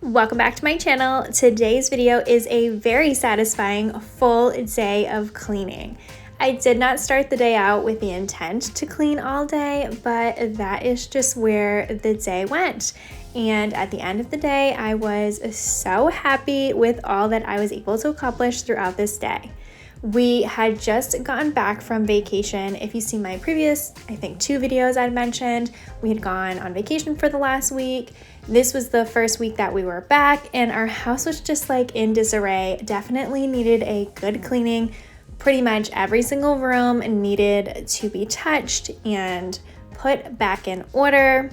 Welcome back to my channel. Today's video is a very satisfying full day of cleaning. I did not start the day out with the intent to clean all day, but that is just where the day went. And at the end of the day, I was so happy with all that I was able to accomplish throughout this day. We had just gotten back from vacation. If you see my previous, I think 2 videos I'd mentioned, we had gone on vacation for the last week. This was the first week that we were back and our house was just like in disarray. Definitely needed a good cleaning. Pretty much every single room needed to be touched and put back in order.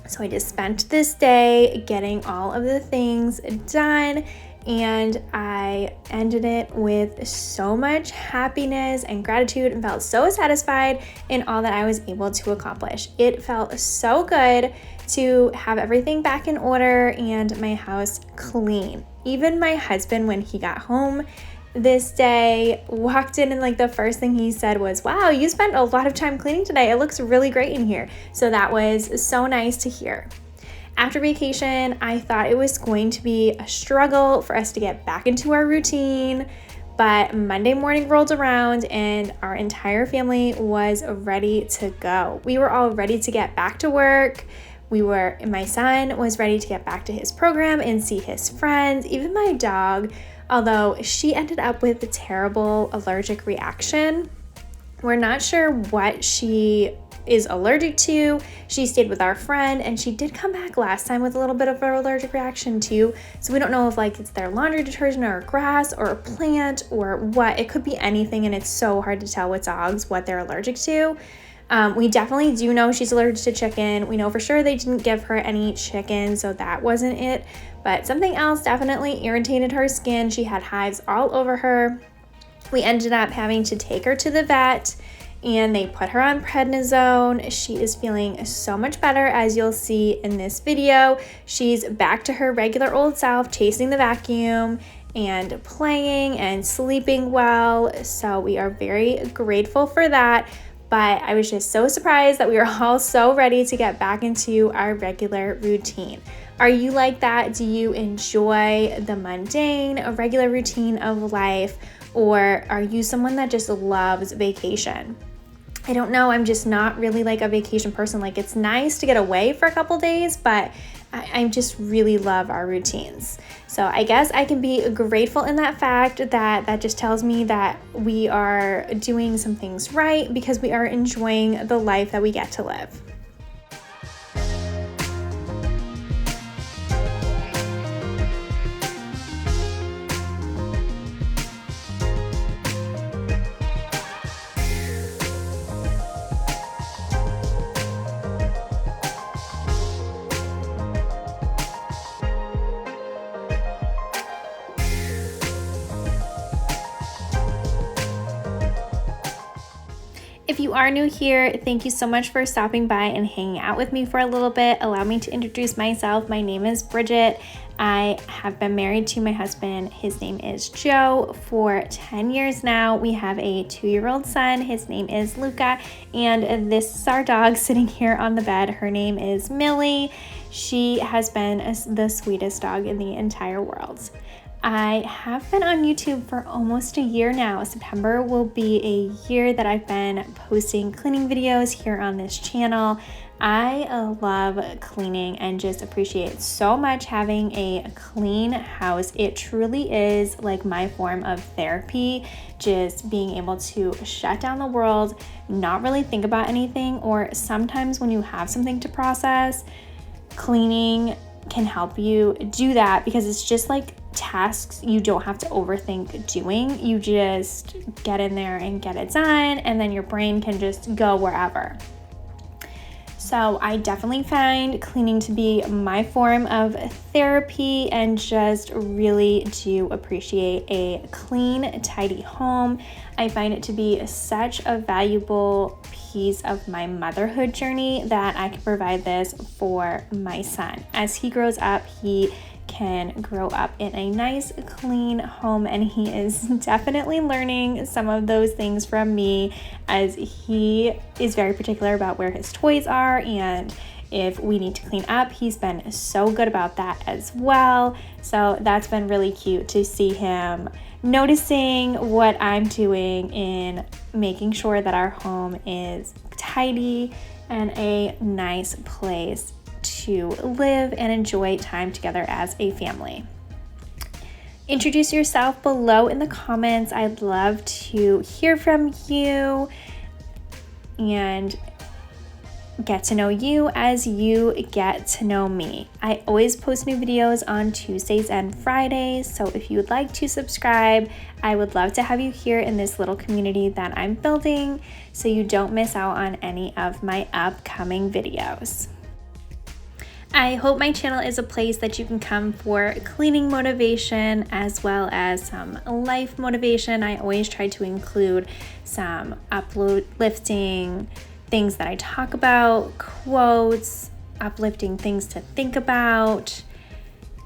So I just spent this day getting all of the things done, and I ended it with so much happiness and gratitude and felt so satisfied in all that I was able to accomplish. It felt so good to have everything back in order and my house clean. Even my husband, when he got home this day, walked in and like the first thing he said was, "Wow, you spent a lot of time cleaning today. It looks really great in here." So that was so nice to hear. After vacation, I thought it was going to be a struggle for us to get back into our routine, but Monday morning rolled around and our entire family was ready to go. We were all ready to get back to work. My son was ready to get back to his program and see his friends. Even my dog, although she ended up with a terrible allergic reaction. We're not sure what she is allergic to. She stayed with our friend and she did come back last time with a little bit of an allergic reaction too. So we don't know if like it's their laundry detergent or grass or a plant or what. It could be anything, and it's so hard to tell with dogs what they're allergic to. We definitely do know she's allergic to chicken. We know for sure they didn't give her any chicken, so that wasn't it. But something else definitely irritated her skin. She had hives all over her. We ended up having to take her to the vet and they put her on prednisone. She is feeling so much better, as you'll see in this video. She's back to her regular old self, chasing the vacuum and playing and sleeping well. So we are very grateful for that. But I was just so surprised that we were all so ready to get back into our regular routine. Are you like that? Do you enjoy the mundane, a regular routine of life? Or are you someone that just loves vacation? I don't know, I'm just not really like a vacation person. Like, it's nice to get away for a couple days, but I just really love our routines. So I guess I can be grateful in that fact that just tells me that we are doing some things right because we are enjoying the life that we get to live. If you are new here, thank you so much for stopping by and hanging out with me for a little bit. Allow me to introduce myself. My name is Bridget. I have been married to my husband. His name is Joe for 10 years now. We have a 2-year-old son. His name is Luca. And this is our dog sitting here on the bed. Her name is Millie. She has been the sweetest dog in the entire world. I have been on YouTube for almost a year now. September will be a year that I've been posting cleaning videos here on this channel. I love cleaning and just appreciate so much having a clean house. It truly is like my form of therapy, just being able to shut down the world, not really think about anything, or sometimes when you have something to process, cleaning can help you do that because it's just like tasks you don't have to overthink doing. You just get in there and get it done, and then your brain can just go wherever. So I definitely find cleaning to be my form of therapy and just really do appreciate a clean, tidy home. I find it to be such a valuable piece of my motherhood journey that I can provide this for my son. As he grows up, he can grow up in a nice, clean home, and he is definitely learning some of those things from me, as he is very particular about where his toys are and if we need to clean up. He's been so good about that as well. So that's been really cute to see him noticing what I'm doing in making sure that our home is tidy and a nice place to live and enjoy time together as a family. Introduce yourself below in the comments. I'd love to hear from you and get to know you as you get to know me. I always post new videos on Tuesdays and Fridays, so if you would like to subscribe, I would love to have you here in this little community that I'm building so you don't miss out on any of my upcoming videos. I hope my channel is a place that you can come for cleaning motivation as well as some life motivation. I always try to include some uplifting things that I talk about, quotes, uplifting things to think about.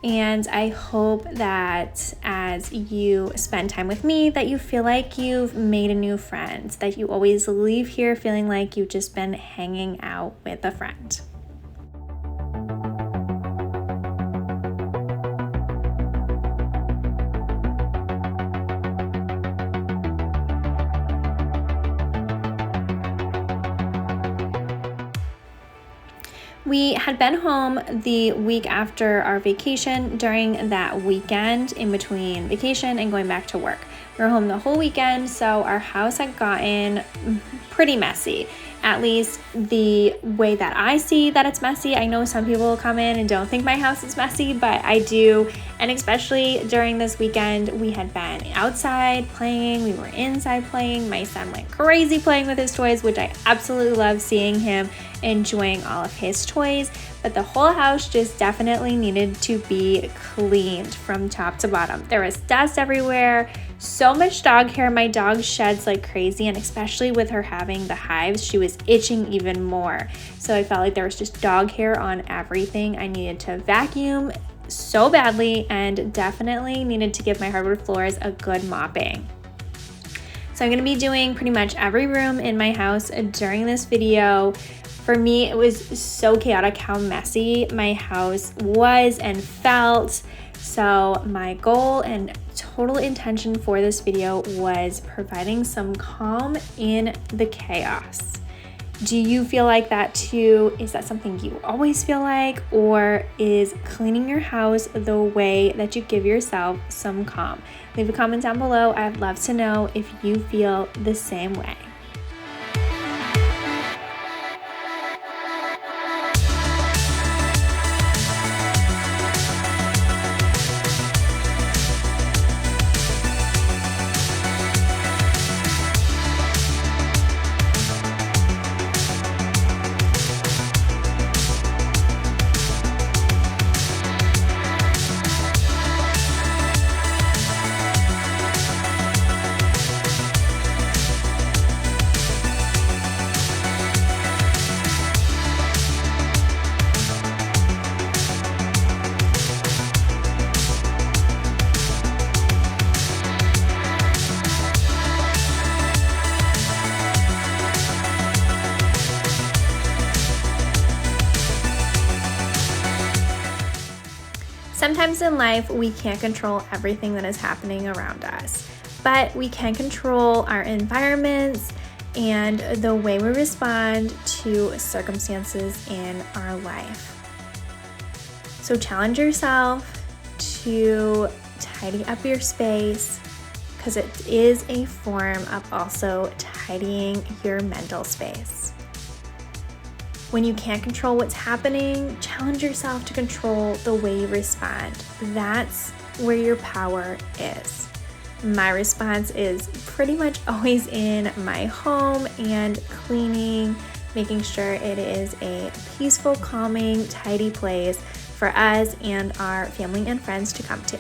And I hope that as you spend time with me, that you feel like you've made a new friend, that you always leave here feeling like you've just been hanging out with a friend. We had been home the week after our vacation. During that weekend in between vacation and going back to work, we were home the whole weekend, so our house had gotten pretty messy. At least the way that I see that it's messy. I know some people will come in and don't think my house is messy, but I do. And especially during this weekend, we had been outside playing, we were inside playing. My son went crazy playing with his toys, which I absolutely love seeing him enjoying all of his toys. But the whole house just definitely needed to be cleaned from top to bottom. There was dust everywhere, so much dog hair. My dog sheds like crazy, and especially with her having the hives, she was itching even more. So I felt like there was just dog hair on everything. I needed to vacuum so badly and definitely needed to give my hardwood floors a good mopping. So I'm going to be doing pretty much every room in my house during this video. For me, it was so chaotic how messy my house was and felt. So my goal and total intention for this video was providing some calm in the chaos. Do you feel like that too? Is that something you always feel like? Or is cleaning your house the way that you give yourself some calm? Leave a comment down below. I'd love to know if you feel the same way. Sometimes in life, we can't control everything that is happening around us, but we can control our environments and the way we respond to circumstances in our life. So challenge yourself to tidy up your space, because it is a form of also tidying your mental space. When you can't control what's happening, challenge yourself to control the way you respond. That's where your power is. My response is pretty much always in my home and cleaning, making sure it is a peaceful, calming, tidy place for us and our family and friends to come to.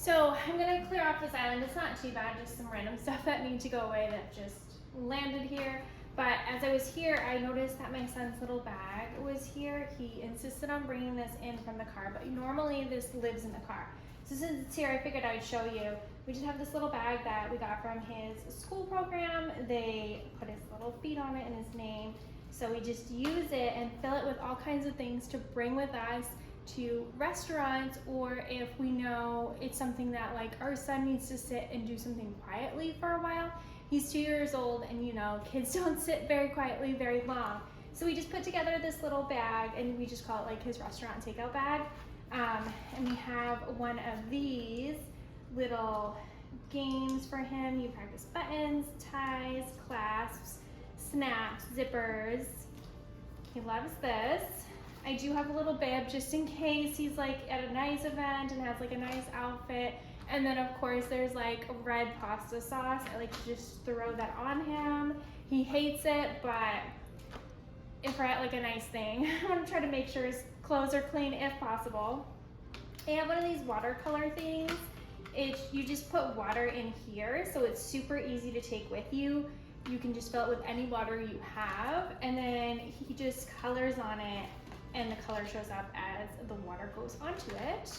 So I'm gonna clear off this island. It's not too bad, just some random stuff that needs to go away that just landed here. But as I was here, I noticed that my son's little bag was here. He insisted on bringing this in from the car, but normally this lives in the car. So since it's here, I figured I'd show you. We just have this little bag that we got from his school program. They put his little feet on it and his name. So we just use it and fill it with all kinds of things to bring with us to restaurants, or if we know it's something that like our son needs to sit and do something quietly for a while. He's 2 years old, and you know, kids don't sit very quietly very long. So we just put together this little bag, and we just call it like his restaurant takeout bag. And we have one of these little games for him. You practice buttons, ties, clasps, snaps, zippers. He loves this. I do have a little bib just in case he's like at a nice event and has like a nice outfit. And then of course there's like red pasta sauce. I like to just throw that on him. He hates it, but if we're at like a nice thing, I want to try to make sure his clothes are clean if possible. I have one of these watercolor things. You just put water in here, so it's super easy to take with you. You can just fill it with any water you have, and then he just colors on it, and the color shows up as the water goes onto it.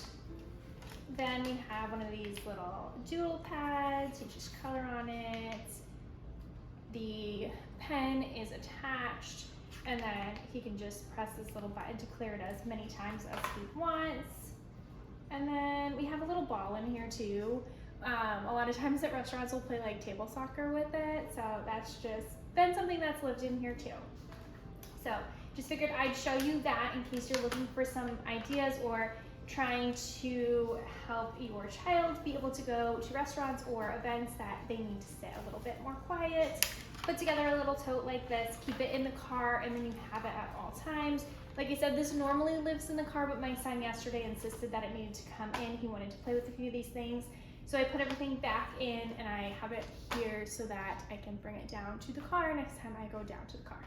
Then we have one of these little doodle pads. You just color on it. The pen is attached, and then he can just press this little button to clear it as many times as he wants. And then we have a little ball in here too. A lot of times at restaurants we'll play like table soccer with it, so that's just been something that's lived in here too. So just figured I'd show you that in case you're looking for some ideas or trying to help your child be able to go to restaurants or events that they need to sit a little bit more quiet. Put together a little tote like this, keep it in the car, and then you have it at all times. Like I said, this normally lives in the car, but my son yesterday insisted that it needed to come in. He wanted to play with a few of these things. So I put everything back in, and I have it here so that I can bring it down to the car next time I go down to the car.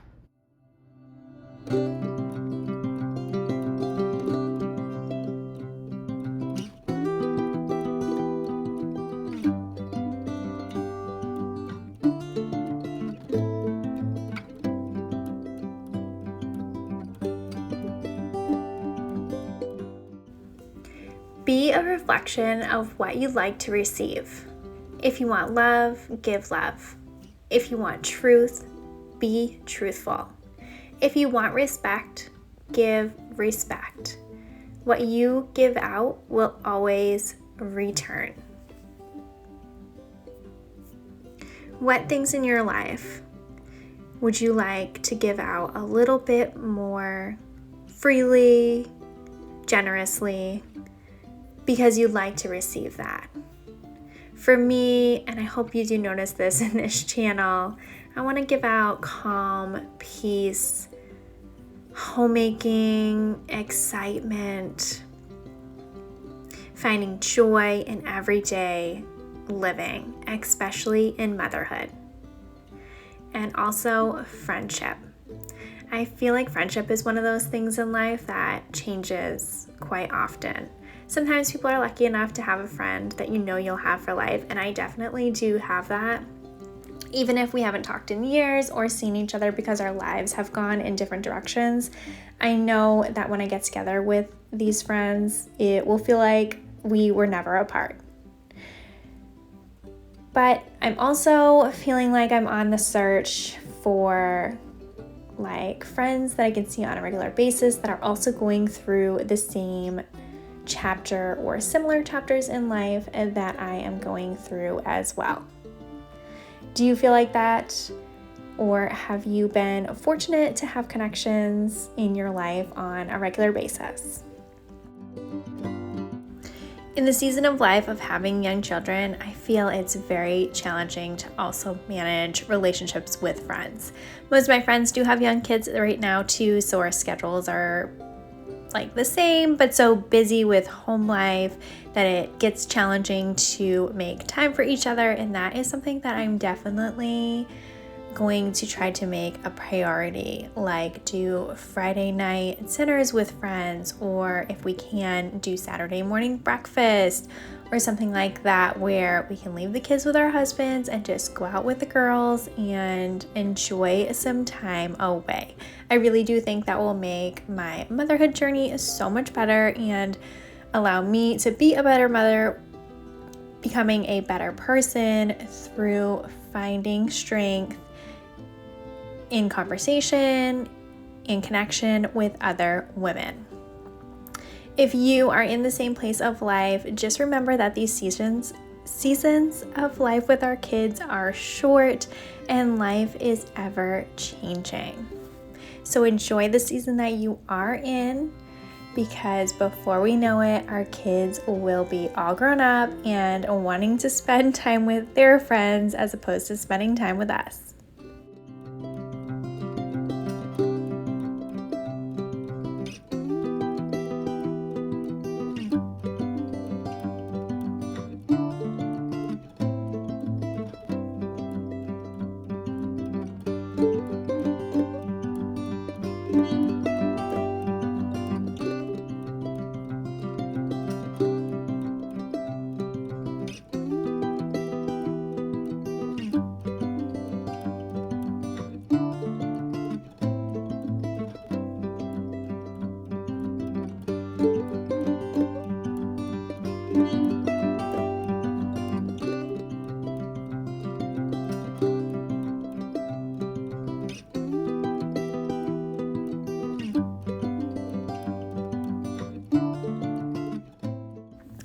Be a reflection of what you like to receive. If you want love, give love. If you want truth, be truthful. If you want respect, give respect. What you give out will always return. What things in your life would you like to give out a little bit more freely, generously, because you'd like to receive that? For me, and I hope you do notice this in this channel, I want to give out calm, peace, homemaking, excitement, finding joy in everyday living, especially in motherhood, and also friendship. I feel like friendship is one of those things in life that changes quite often. Sometimes people are lucky enough to have a friend that you know you'll have for life, and I definitely do have that. Even if we haven't talked in years or seen each other because our lives have gone in different directions, I know that when I get together with these friends, it will feel like we were never apart. But I'm also feeling like I'm on the search for like friends that I can see on a regular basis that are also going through the same chapter or similar chapters in life that I am going through as well. Do you feel like that? Or have you been fortunate to have connections in your life on a regular basis? In the season of life of having young children, I feel it's very challenging to also manage relationships with friends. Most of my friends do have young kids right now too, so our schedules are like the same, but so busy with home life that it gets challenging to make time for each other, and that is something that I'm definitely going to try to make a priority, like do Friday night dinners with friends, or if we can, do Saturday morning breakfast or something like that, where we can leave the kids with our husbands and just go out with the girls and enjoy some time away. I really do think that will make my motherhood journey so much better and allow me to be a better mother, becoming a better person through finding strength in conversation, in connection with other women. If you are in the same place of life, just remember that these seasons of life with our kids are short and life is ever changing. So enjoy the season that you are in, because before we know it, our kids will be all grown up and wanting to spend time with their friends as opposed to spending time with us.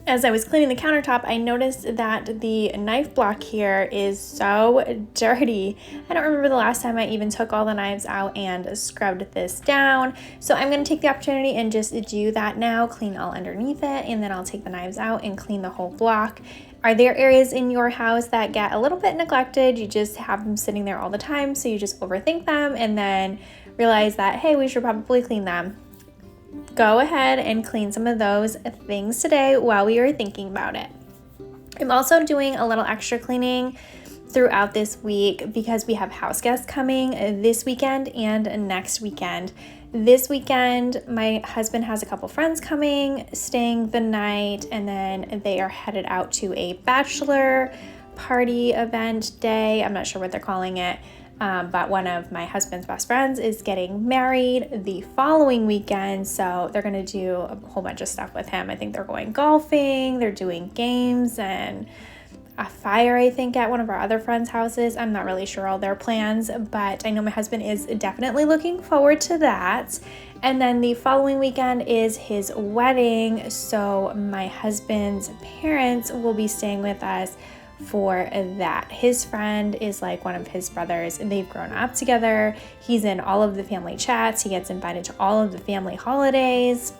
As I was cleaning the countertop, I noticed that the knife block here is so dirty. I don't remember the last time I even took all the knives out and scrubbed this down. So I'm going to take the opportunity and just do that now, clean all underneath it, and then I'll take the knives out and clean the whole block. Are there areas in your house that get a little bit neglected? You just have them sitting there all the time, so you just overthink them and then realize that, hey, we should probably clean them. Go ahead and clean some of those things today while we are thinking about it. I'm also doing a little extra cleaning throughout this week because we have house guests coming this weekend and next weekend. This weekend, my husband has a couple friends coming, staying the night, and then they are headed out to a bachelor party event day. I'm not sure what they're calling it. But one of my husband's best friends is getting married the following weekend, so they're going to do a whole bunch of stuff with him. I think they're going golfing, they're doing games, and a fire, I think, at one of our other friends' houses. I'm not really sure all their plans, but I know my husband is definitely looking forward to that. And then the following weekend is his wedding, so my husband's parents will be staying with us for that. His friend is like one of his brothers, and they've grown up together. He's in all of the family chats. He gets invited to all of the family holidays.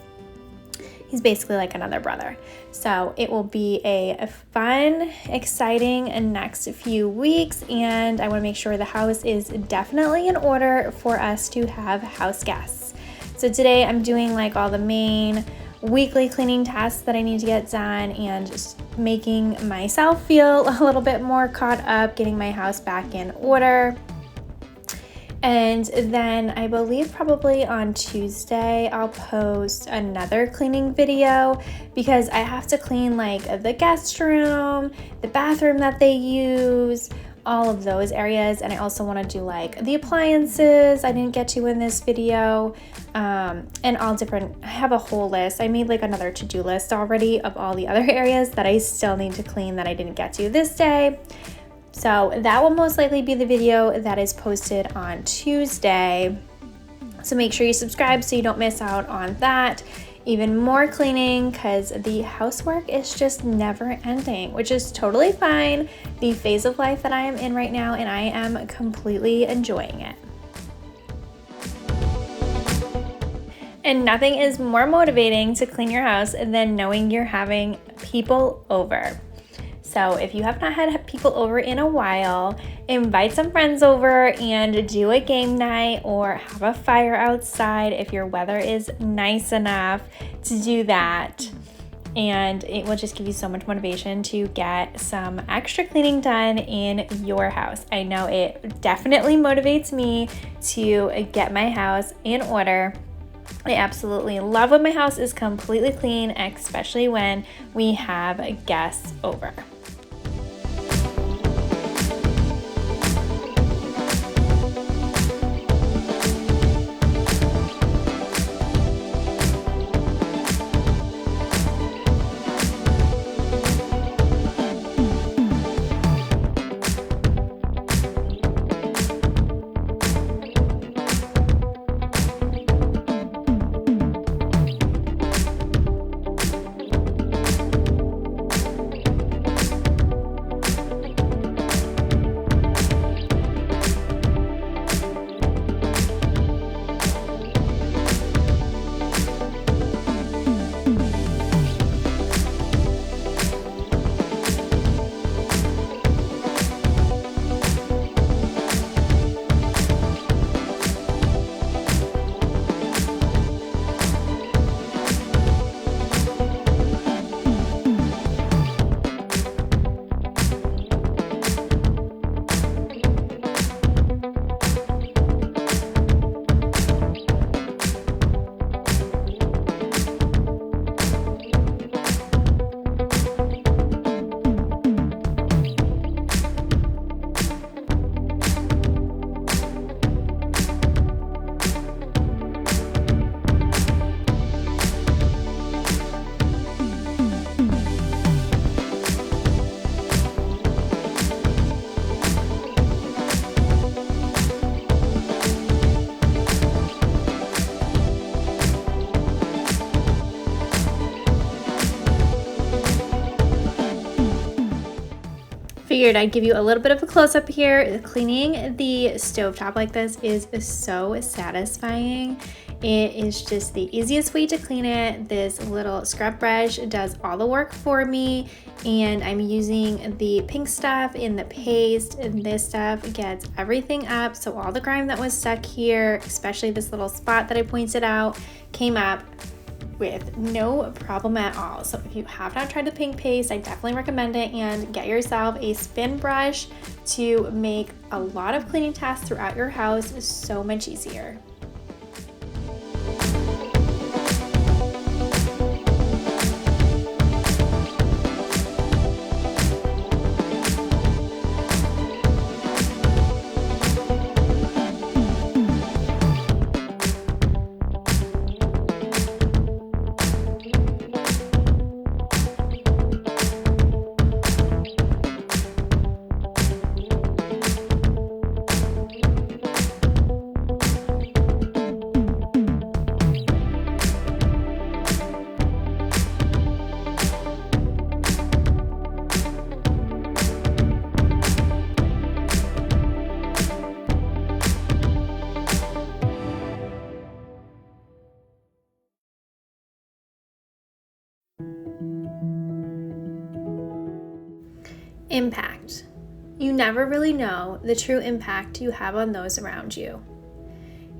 He's basically like another brother. So it will be a fun, exciting next few weeks, and I want to make sure the house is definitely in order for us to have house guests. So today I'm doing like all the main weekly cleaning tasks that I need to get done and just making myself feel a little bit more caught up, getting my house back in order. And then I believe probably on Tuesday I'll post another cleaning video because I have to clean like the guest room, the bathroom that they use, all of those areas. And I also want to do like the appliances I didn't get to in this video, and all different. I have a whole list. I made like another to-do list already of all the other areas that I still need to clean that I didn't get to this day. So that will most likely be the video that is posted on Tuesday. So make sure you subscribe so you don't miss out on that. Even more cleaning because the housework is just never ending, which is totally fine. The phase of life that I am in right now, and I am completely enjoying it. And nothing is more motivating to clean your house than knowing you're having people over. So if you have not had people over in a while, invite some friends over and do a game night or have a fire outside if your weather is nice enough to do that. and it will just give you so much motivation to get some extra cleaning done in your house. I know it definitely motivates me to get my house in order. I absolutely love when my house is completely clean, especially when we have guests over. Figured I'd give you a little bit of a close-up here. Cleaning the stovetop like this is so satisfying. It is just the easiest way to clean it. This little scrub brush does all the work for me, and I'm using the pink stuff in the paste, and this stuff gets everything up, so all the grime that was stuck here, especially this little spot that I pointed out, came up with no problem at all. So if you have not tried the pink paste, I definitely recommend it, and get yourself a spin brush to make a lot of cleaning tasks throughout your house so much easier. Impact. You never really know the true impact you have on those around you.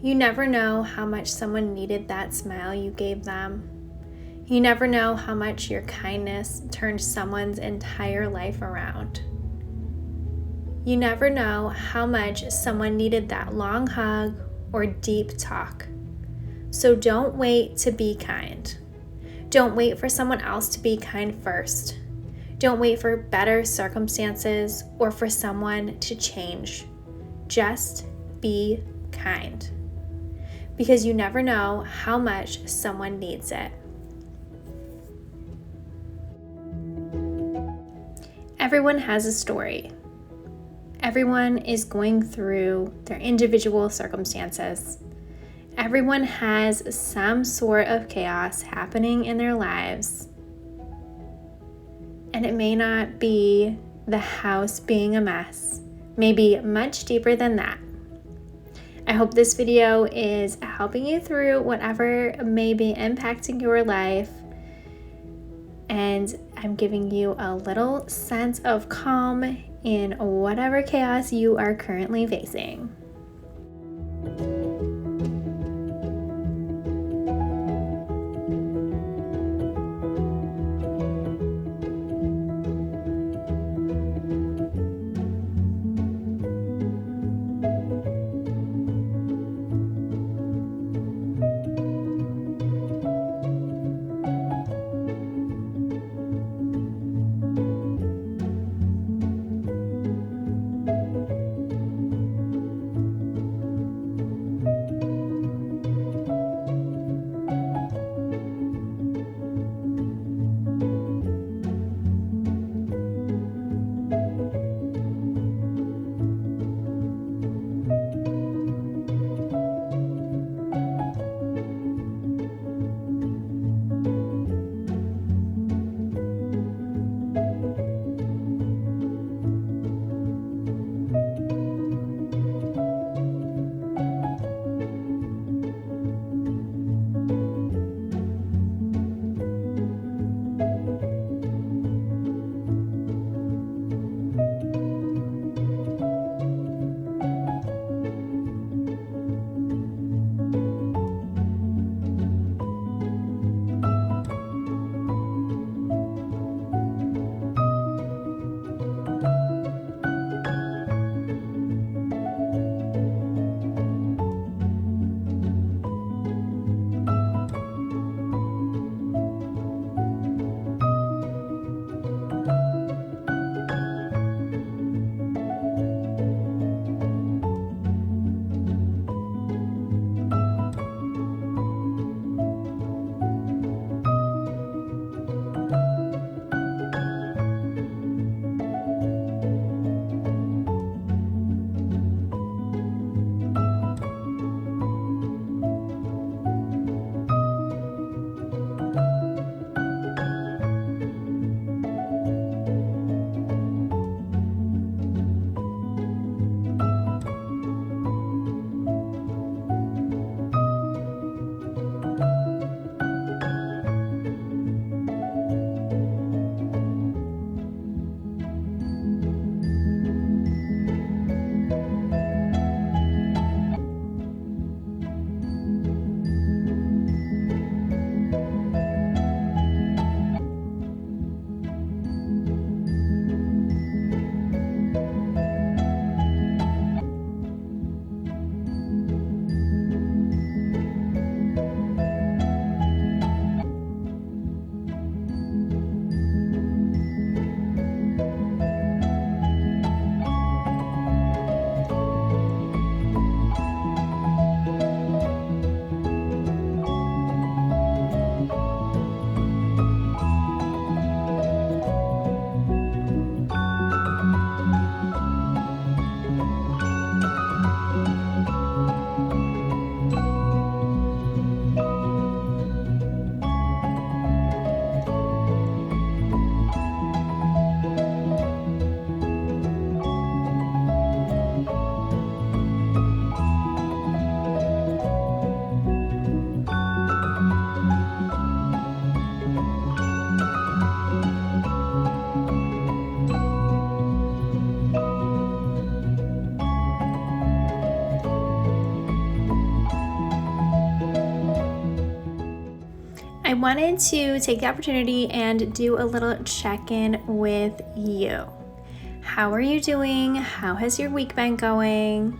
You never know how much someone needed that smile you gave them. You never know how much your kindness turned someone's entire life around. You never know how much someone needed that long hug or deep talk. So don't wait to be kind. Don't wait for someone else to be kind first. Don't wait for better circumstances or for someone to change. Just be kind. Because you never know how much someone needs it. Everyone has a story. Everyone is going through their individual circumstances. Everyone has some sort of chaos happening in their lives. And it may not be the house being a mess, maybe much deeper than that. I hope this video is helping you through whatever may be impacting your life, and I'm giving you a little sense of calm in whatever chaos you are currently facing. wanted to take the opportunity and do a little check-in with you. How are you doing? How has your week been going?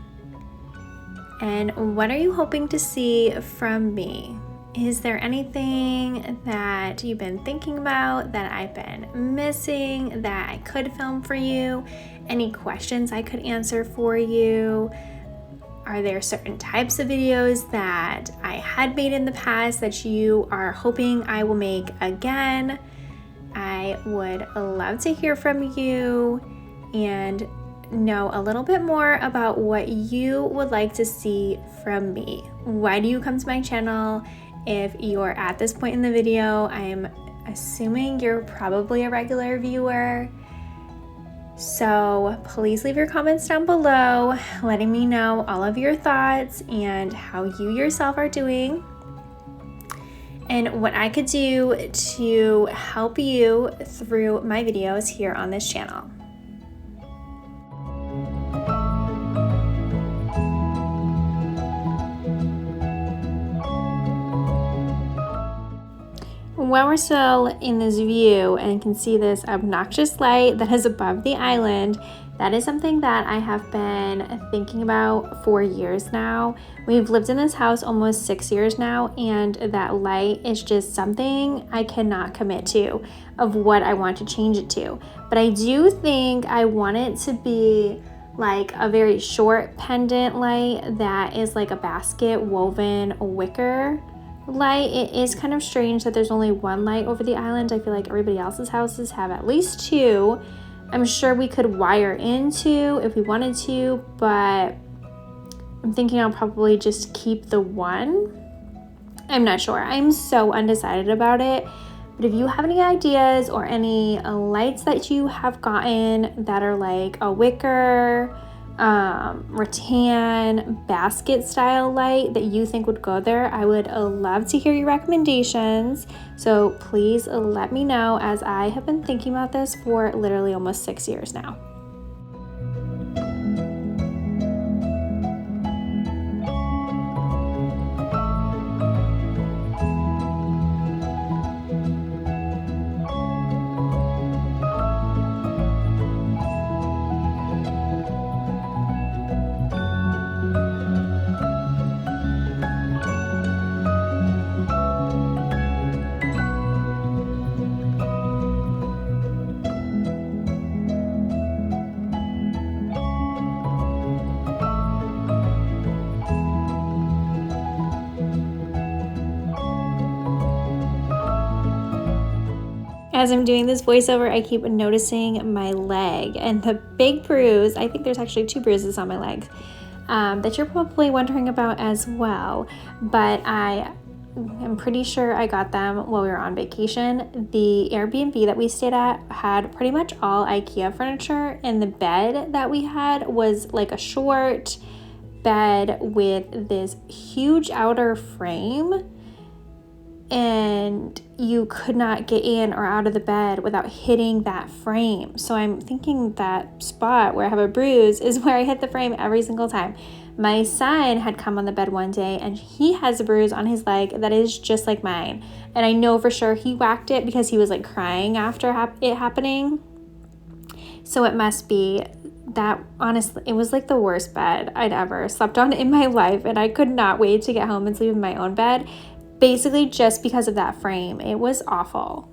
And what are you hoping to see from me? Is there anything that you've been thinking about that I've been missing that I could film for you? Any questions I could answer for you? Are there certain types of videos that I had made in the past that you are hoping I will make again? I would love to hear from you and know a little bit more about what you would like to see from me. Why do you come to my channel? If you're at this point in the video, I'm assuming you're probably a regular viewer. So please leave your comments down below, letting me know all of your thoughts and how you yourself are doing, and what I could do to help you through my videos here on this channel. While we're still in this view and can see this obnoxious light that is above the island, that is something that I have been thinking about for years now. We've lived in this house almost 6 years now, and that light is just something I cannot commit to of what I want to change it to. But I do think I want it to be like a very short pendant light that is like a basket woven wicker light. It is kind of strange that there's only one light over the island. I feel like everybody else's houses have at least two. I'm sure we could wire in two if we wanted to, but I'm thinking I'll probably just keep the one. I'm not sure. I'm so undecided about it. But if you have any ideas or any lights that you have gotten that are like a wicker, rattan basket style light that you think would go there, I would love to hear your recommendations. So please let me know, as I have been thinking about this for literally almost 6 years now. As I'm doing this voiceover, I keep noticing my leg and the big bruise. I think there's actually 2 bruises on my leg that you're probably wondering about as well. But I am pretty sure I got them while we were on vacation. The Airbnb that we stayed at had pretty much all IKEA furniture, and the bed that we had was like a short bed with this huge outer frame, and you could not get in or out of the bed without hitting that frame. So I'm thinking that spot where I have a bruise is where I hit the frame every single time. My son had come on the bed one day and he has a bruise on his leg that is just like mine. And I know for sure he whacked it because he was like crying after it happening. So it must be that. Honestly, it was like the worst bed I'd ever slept on in my life, and I could not wait to get home and sleep in my own bed. Basically just because of that frame. It was awful.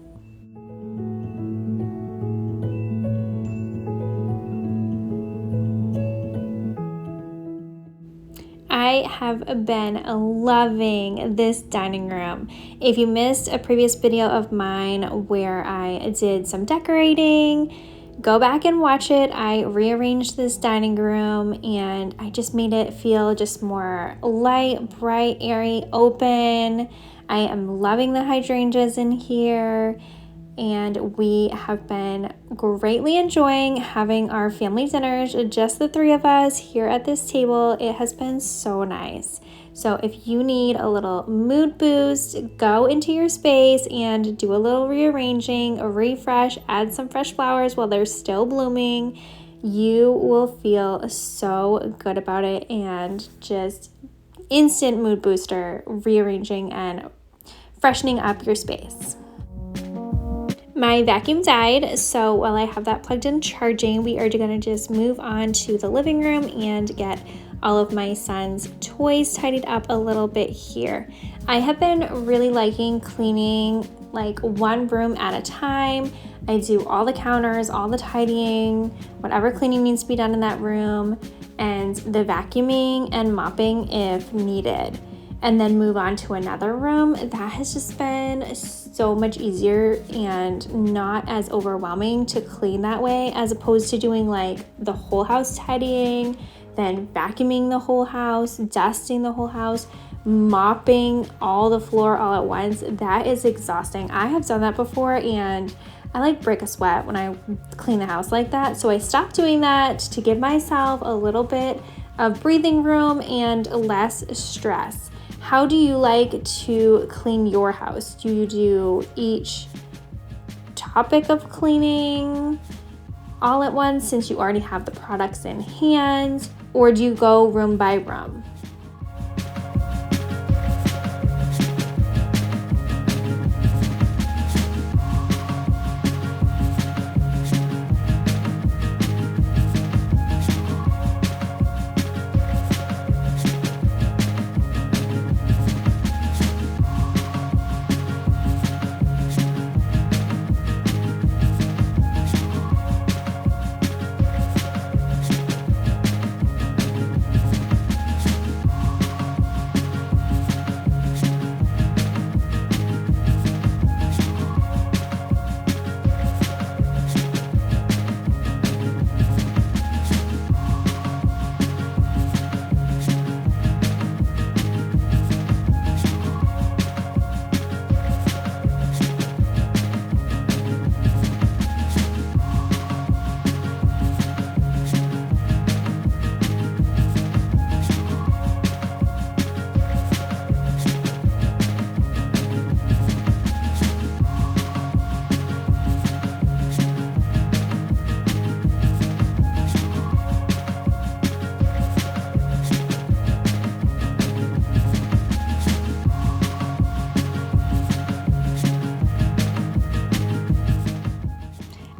I have been loving this dining room. If you missed a previous video of mine where I did some decorating, go back and watch it. I rearranged this dining room and I just made it feel just more light, bright, airy, open. I am loving the hydrangeas in here, and we have been greatly enjoying having our family dinners, just the 3 of us here at this table. It has been so nice. So if you need a little mood boost, go into your space and do a little rearranging, a refresh, add some fresh flowers while they're still blooming. You will feel so good about it, and just instant mood booster rearranging and freshening up your space. My vacuum died, so while I have that plugged in charging, we are gonna just move on to the living room and get all of my son's toys tidied up a little bit here. I have been really liking cleaning like one room at a time. I do all the counters, all the tidying, whatever cleaning needs to be done in that room, and the vacuuming and mopping if needed, and then move on to another room. That has just been so much easier and not as overwhelming to clean that way, as opposed to doing like the whole house tidying, then vacuuming the whole house, dusting the whole house, mopping all the floor all at once. That is exhausting. I have done that before and I like break a sweat when I clean the house like that. So I stopped doing that to give myself a little bit of breathing room and less stress. How do you like to clean your house? Do you do each topic of cleaning all at once since you already have the products in hand, or do you go room by room?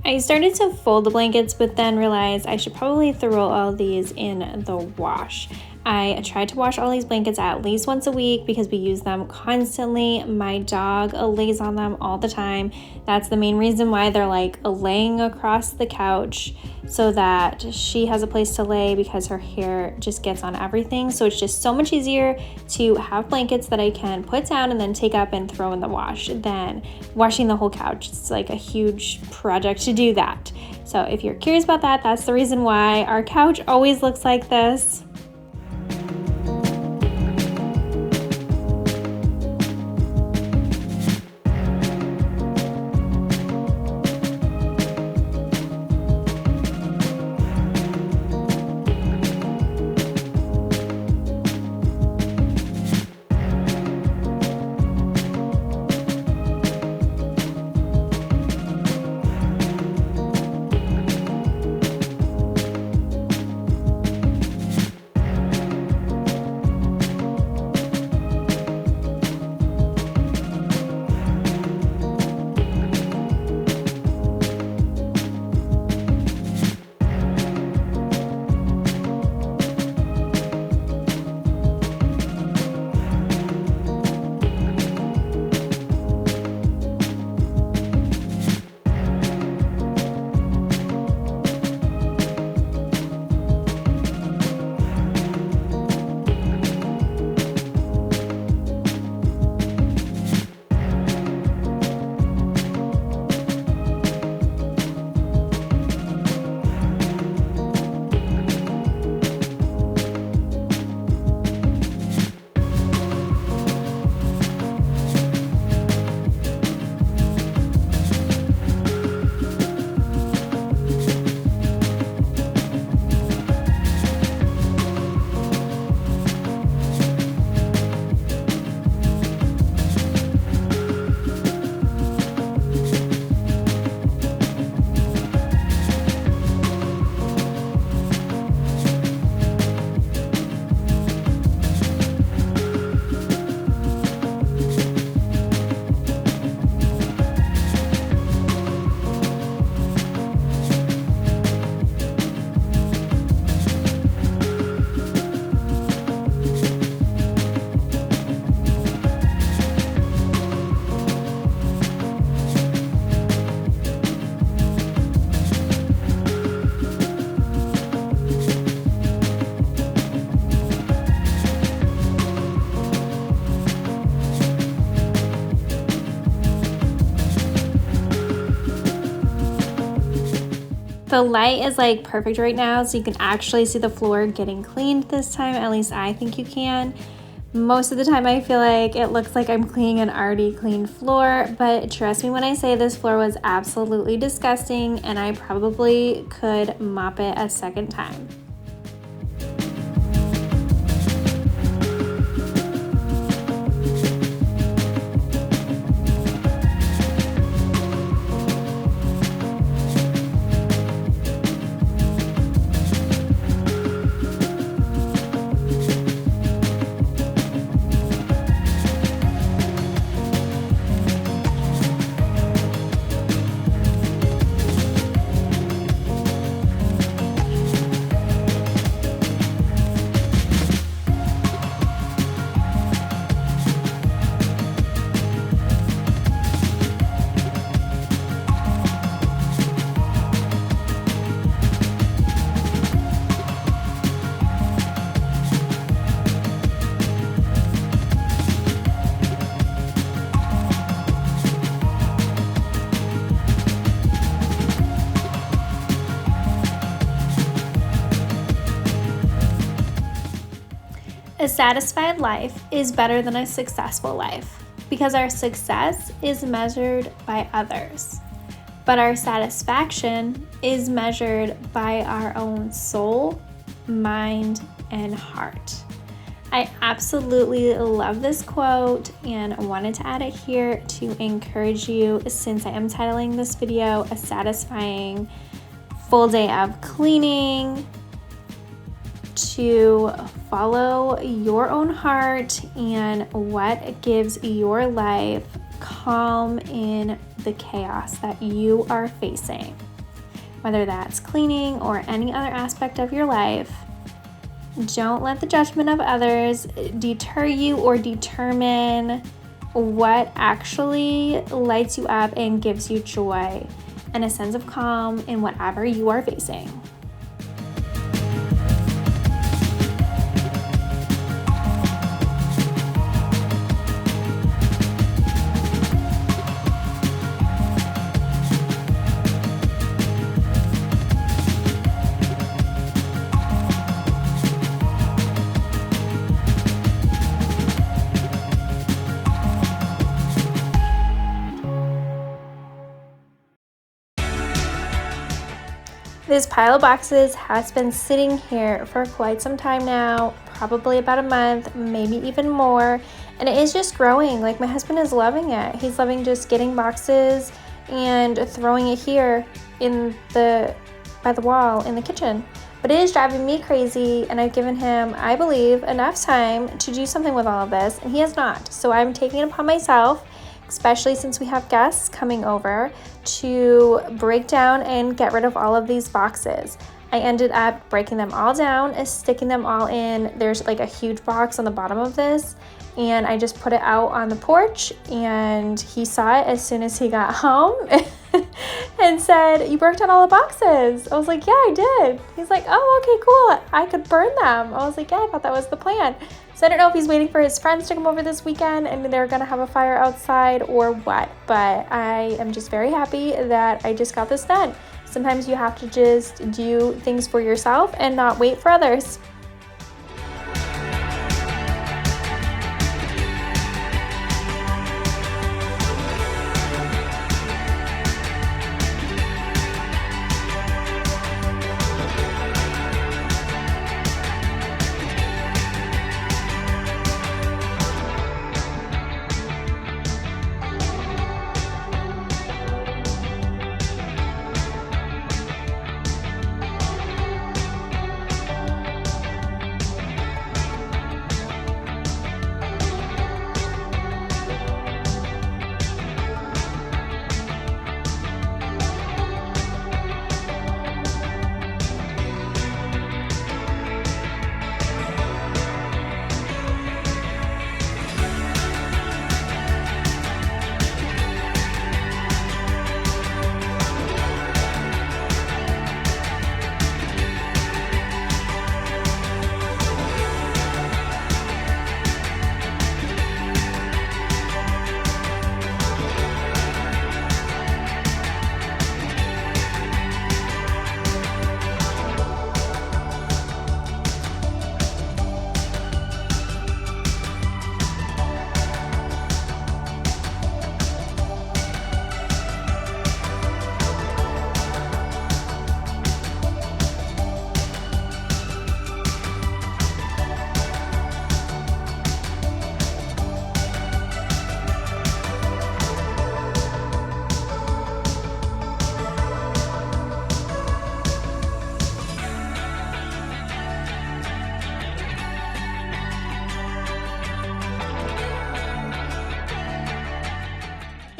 I started to fold the blankets, but then realized I should probably throw all these in the wash. I tried to wash all these blankets at least once a week because we use them constantly. My dog lays on them all the time. That's the main reason why they're like laying across the couch, so that she has a place to lay because her hair just gets on everything. So it's just so much easier to have blankets that I can put down and then take up and throw in the wash than washing the whole couch. It's like a huge project to do that. So if you're curious about that, that's the reason why our couch always looks like this. The light is like perfect right now, so you can actually see the floor getting cleaned this time. At least I think you can. Most of the time I feel like it looks like I'm cleaning an already cleaned floor, but trust me when I say this floor was absolutely disgusting and I probably could mop it a second time. A satisfied life is better than a successful life because our success is measured by others, but our satisfaction is measured by our own soul, mind, and heart. I absolutely love this quote and I wanted to add it here to encourage you, since I am titling this video A Satisfying Full Day of Cleaning, to follow your own heart and what gives your life calm in the chaos that you are facing. Whether that's cleaning or any other aspect of your life, don't let the judgment of others deter you or determine what actually lights you up and gives you joy and a sense of calm in whatever you are facing. This pile of boxes has been sitting here for quite some time now, probably about a month, maybe even more, and it is just growing. Like, my husband is loving it. He's loving just getting boxes and throwing it here by the wall in the kitchen. But it is driving me crazy, and I've given him, I believe, enough time to do something with all of this, and he has not. So I'm taking it upon myself, especially since we have guests coming over, to break down and get rid of all of these boxes. I ended up breaking them all down and sticking them all in. There's like a huge box on the bottom of this, and I just put it out on the porch, and he saw it as soon as he got home and said, "You broke down all the boxes." I was like, "Yeah, I did." He's like, "Oh, okay, cool. I could burn them." I was like, "Yeah, I thought that was the plan." So I don't know if he's waiting for his friends to come over this weekend and they're gonna have a fire outside or what, but I am just very happy that I just got this done. Sometimes you have to just do things for yourself and not wait for others.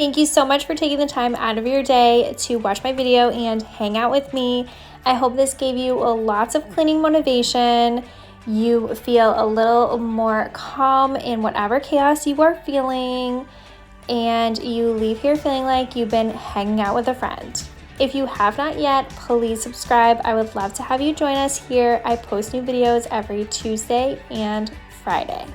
Thank you so much for taking the time out of your day to watch my video and hang out with me. I hope this gave you lots of cleaning motivation. You feel a little more calm in whatever chaos you are feeling, and you leave here feeling like you've been hanging out with a friend. If you have not yet, please subscribe. I would love to have you join us here. I post new videos every Tuesday and Friday.